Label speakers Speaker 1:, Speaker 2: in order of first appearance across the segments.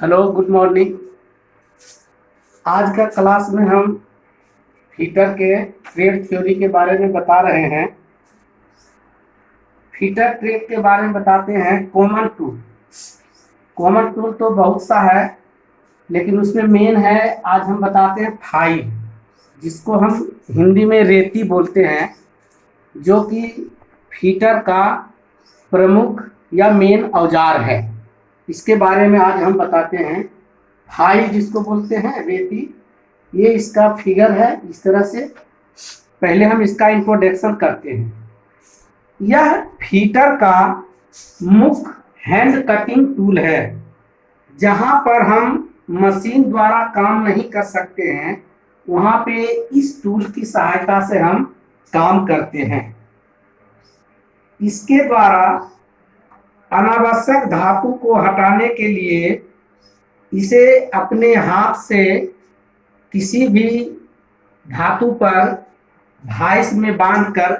Speaker 1: Hello, good morning. आज का class में हम फीटर के ट्रेड थ्योरी के बारे में बता रहे हैं। फीटर ट्रेड के बारे में बताते हैं। कॉमन टूल तो बहुत सा है, लेकिन उसमें मेन है, आज हम बताते हैं फाइल, जिसको हम हिंदी में रेती बोलते हैं, जो कि फीटर का प्रमुख या मेन औजार है। इसके बारे में आज हम बताते हैं। फाइल जिसको बोलते हैं, रेती, ये इसका फिगर है इस तरह से। पहले हम इसका इंट्रोडक्शन करते हैं। यह फीटर का मुख्य हैंड कटिंग टूल है। जहां पर हम मशीन द्वारा काम नहीं कर सकते हैं, वहां पे इस टूल की सहायता से हम काम करते हैं। इसके द्वारा अनावश्यक धातु को हटाने के लिए इसे अपने हाथ से किसी भी धातु पर भाइस में बांधकर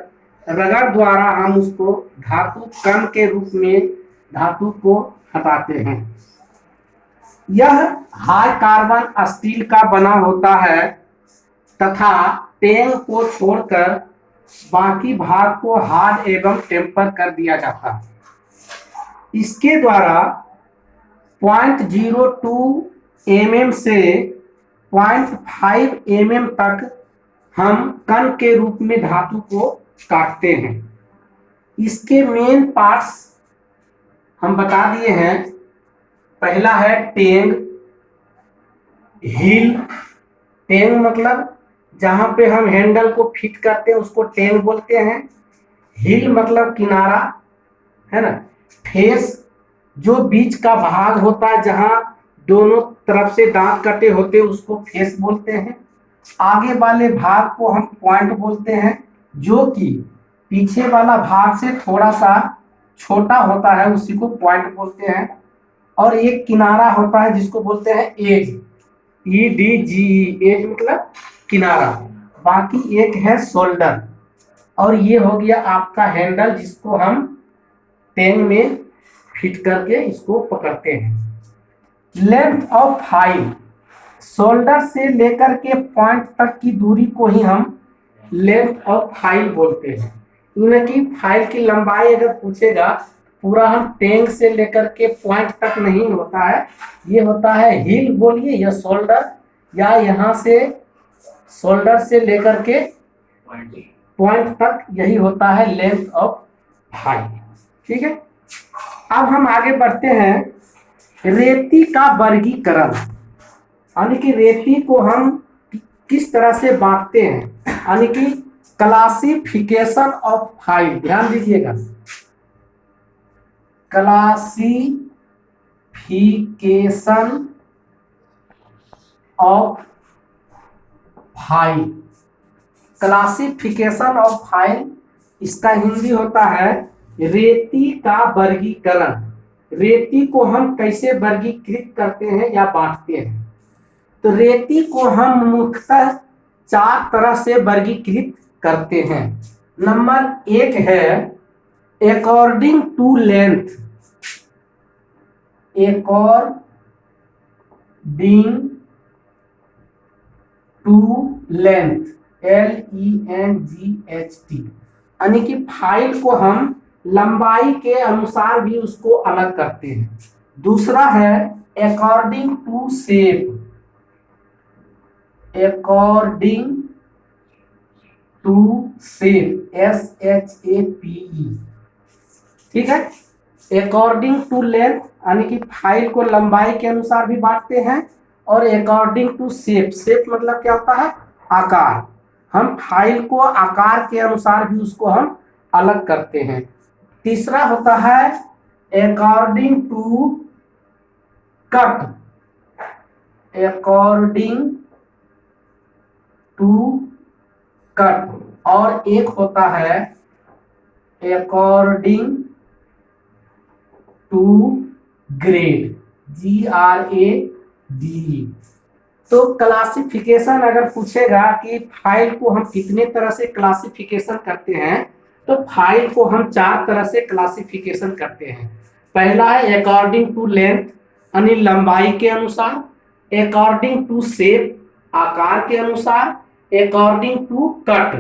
Speaker 1: रगड़ द्वारा हम उसको धातु कण के रूप में धातु को हटाते हैं। यह हाई कार्बन स्टील का बना होता है तथा टेंग को छोड़कर बाकी भाग को हार्ड एवं टेम्पर कर दिया जाता है। इसके द्वारा 0.02 mm से 0.5 mm तक हम कण के रूप में धातु को काटते हैं। इसके मेन पार्ट्स हम बता दिए हैं। पहला है टेंग, हील। टेंग मतलब जहां पे हम हैंडल को फिट करते हैं उसको टेंग बोलते हैं। हील मतलब किनारा, है ना। फेस, जो बीच का भाग होता है जहां दोनों तरफ से दांत कटे होते हैं, उसको फेस बोलते हैं। आगे वाले भाग को हम पॉइंट बोलते हैं, जो कि पीछे वाला भाग से थोड़ा सा छोटा होता है, उसी को पॉइंट बोलते हैं। और एक किनारा होता है जिसको बोलते हैं एज, EDGE, एज मतलब किनारा। बाकी एक है शोल्डर, और ये हो गया आपका हैंडल, जिसको हम टेंग में फिट करके इसको पकड़ते हैं। लेंथ ऑफ फाइल, शोल्डर से लेकर के पॉइंट तक की दूरी को ही हम लेंथ ऑफ फाइल बोलते हैं। इनकी फाइल की लंबाई अगर पूछेगा, पूरा हम टेंग से लेकर के पॉइंट तक नहीं होता है, ये होता है हील बोलिए या शोल्डर, या यहाँ से शोल्डर से लेकर के पॉइंट तक, यही होता है लेंथ ऑफ फाइल। ठीक है, अब हम आगे बढ़ते हैं। रेती का वर्गीकरण, यानी कि रेती को हम किस तरह से बांटते हैं, यानी कि क्लासिफिकेशन ऑफ फाइल। ध्यान दीजिएगा, classification of file. Classification of file, इसका हिंदी होता है रेती का वर्गीकरण। रेती को हम कैसे वर्गीकृत करते हैं या बांटते हैं। तो रेती को हम मुख्यतः 4 तरह से वर्गीकृत करते हैं। नंबर 1 है according to length. According to length, LENGHT, यानी कि फाइल को हम लंबाई के अनुसार भी उसको अलग करते हैं। दूसरा है according to shape. According to shape, SHAPE। ठीक है, अकॉर्डिंग टू लेंथ, यानी कि फाइल को लंबाई के अनुसार भी बांटते हैं। और अकॉर्डिंग टू शेप, शेप मतलब क्या होता है, आकार। हम फाइल को आकार के अनुसार भी उसको हम अलग करते हैं। तीसरा होता है according to cut. According to cut, और एक होता है अकॉर्डिंग टू ग्रेड, GRADE। तो क्लासिफिकेशन अगर पूछेगा कि फाइल को हम कितने तरह से क्लासिफिकेशन करते हैं, तो फाइल को हम 4 तरह से क्लासिफिकेशन करते हैं। पहला है अकॉर्डिंग टू लेंथ, यानी लंबाई के अनुसार, अकॉर्डिंग टू शेप आकार के अनुसार, अकॉर्डिंग टू कट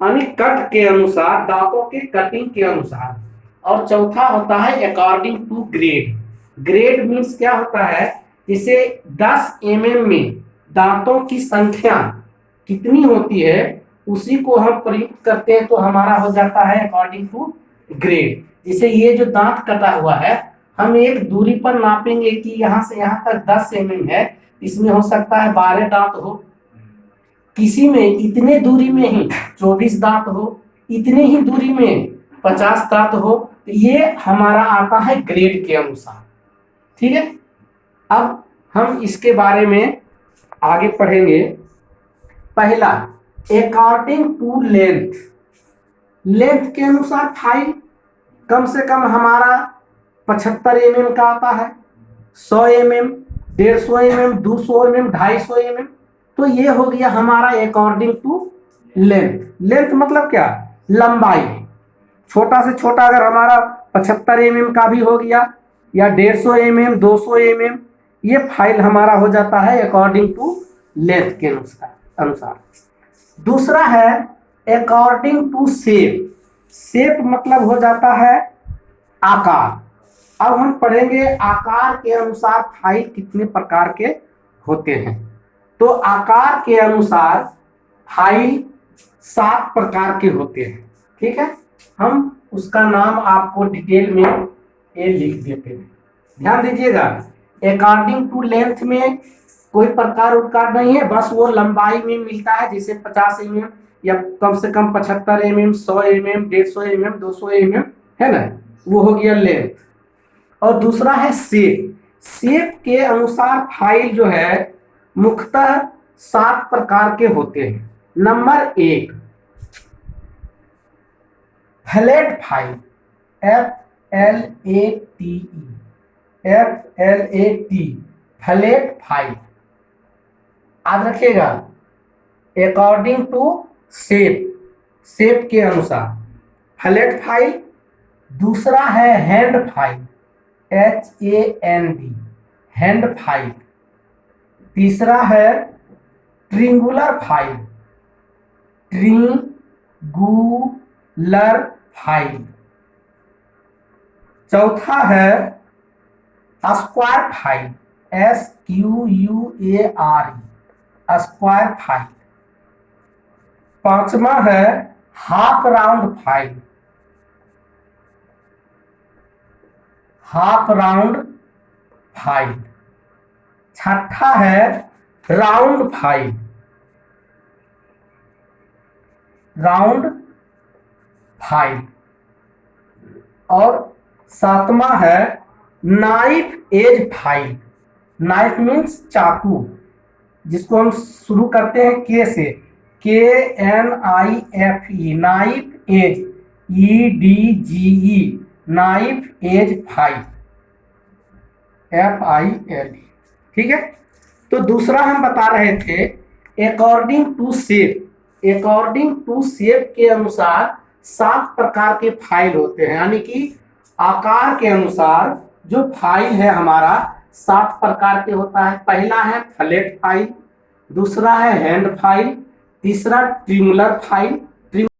Speaker 1: यानी कट के अनुसार, दांतों के कटिंग के अनुसार, और चौथा होता है according to grade. Grade means क्या होता है, जिसे 10 mm में दांतों की संख्या कितनी होती है उसी को हम प्रयुक्त करते हैं तो हमारा हो जाता है अकॉर्डिंग टू ग्रेड। जिसे ये जो दांत कटा हुआ है हम एक दूरी पर नापेंगे कि यहाँ से यहाँ तक 10 mm है, इसमें हो सकता है 12 दांत हो, किसी में इतने दूरी में ही 24 दांत हो, इतने ही दूरी में 50 दांत हो, तो ये हमारा आता है ग्रेड के अनुसार। ठीक है, अब हम इसके बारे में आगे पढ़ेंगे। पहला, अकॉर्डिंग टू लेंथ। लेंथ के अनुसार फाइल कम से कम हमारा 75 mm का आता है, 100 mm, 150 mm, 200 mm, 250 mm। तो ये हो गया हमारा अकॉर्डिंग टू लेंथ। लेंथ मतलब क्या, लंबाई। छोटा से छोटा अगर हमारा 75 mm का भी हो गया या 150 mm, 200 mm, ये फाइल हमारा हो जाता है अकॉर्डिंग टू लेंथ के अनुसार। दूसरा है अकॉर्डिंग टू शेप। शेप मतलब हो जाता है आकार। अब हम पढ़ेंगे आकार के अनुसार फाइल कितने प्रकार के होते हैं। तो आकार के अनुसार फाइल 7 प्रकार के होते हैं। ठीक है, हम उसका नाम आपको डिटेल में ये लिख देते हैं, ध्यान दीजिएगा। अकॉर्डिंग टू लेंथ में कोई प्रकार उपकार नहीं है, बस वो लंबाई में मिलता है, जैसे 50 mm या कम से कम 75 mm, 100 mm, 150 mm, 200 mm, है ना, वो हो गया लेंथ। और दूसरा है शेप। शेप के अनुसार फाइल जो है मुख्यतः 7 प्रकार के होते हैं। Number 1, flat file, FLATE, flat file. याद रखिएगा, अकॉर्डिंग टू शेप, शेप के अनुसार फ्लैट फाइल। दूसरा है hand file, HAND, hand file. तीसरा है ट्रिंगुलर फाइल, ट्रिंगुलर फाइल। चौथा है square file, SQUARE, square file. पांचवा है half round file, half round file. छठा है राउंड फाइल, राउंड फाइल। और सातवां है knife edge file. Knife means चाकू, जिसको हम शुरू करते हैं के से, KNIFE, knife edge, EDGE, knife edge file, FILE। ठीक है, तो दूसरा हम बता रहे थे according to shape. According to shape के अनुसार 7 प्रकार के फाइल होते हैं, यानी कि आकार के अनुसार जो फाइल है हमारा 7 प्रकार के होता है। पहला है फ्लैट फाइल, दूसरा है हैंड फाइल, तीसरा ट्रिंगुलर फाइल,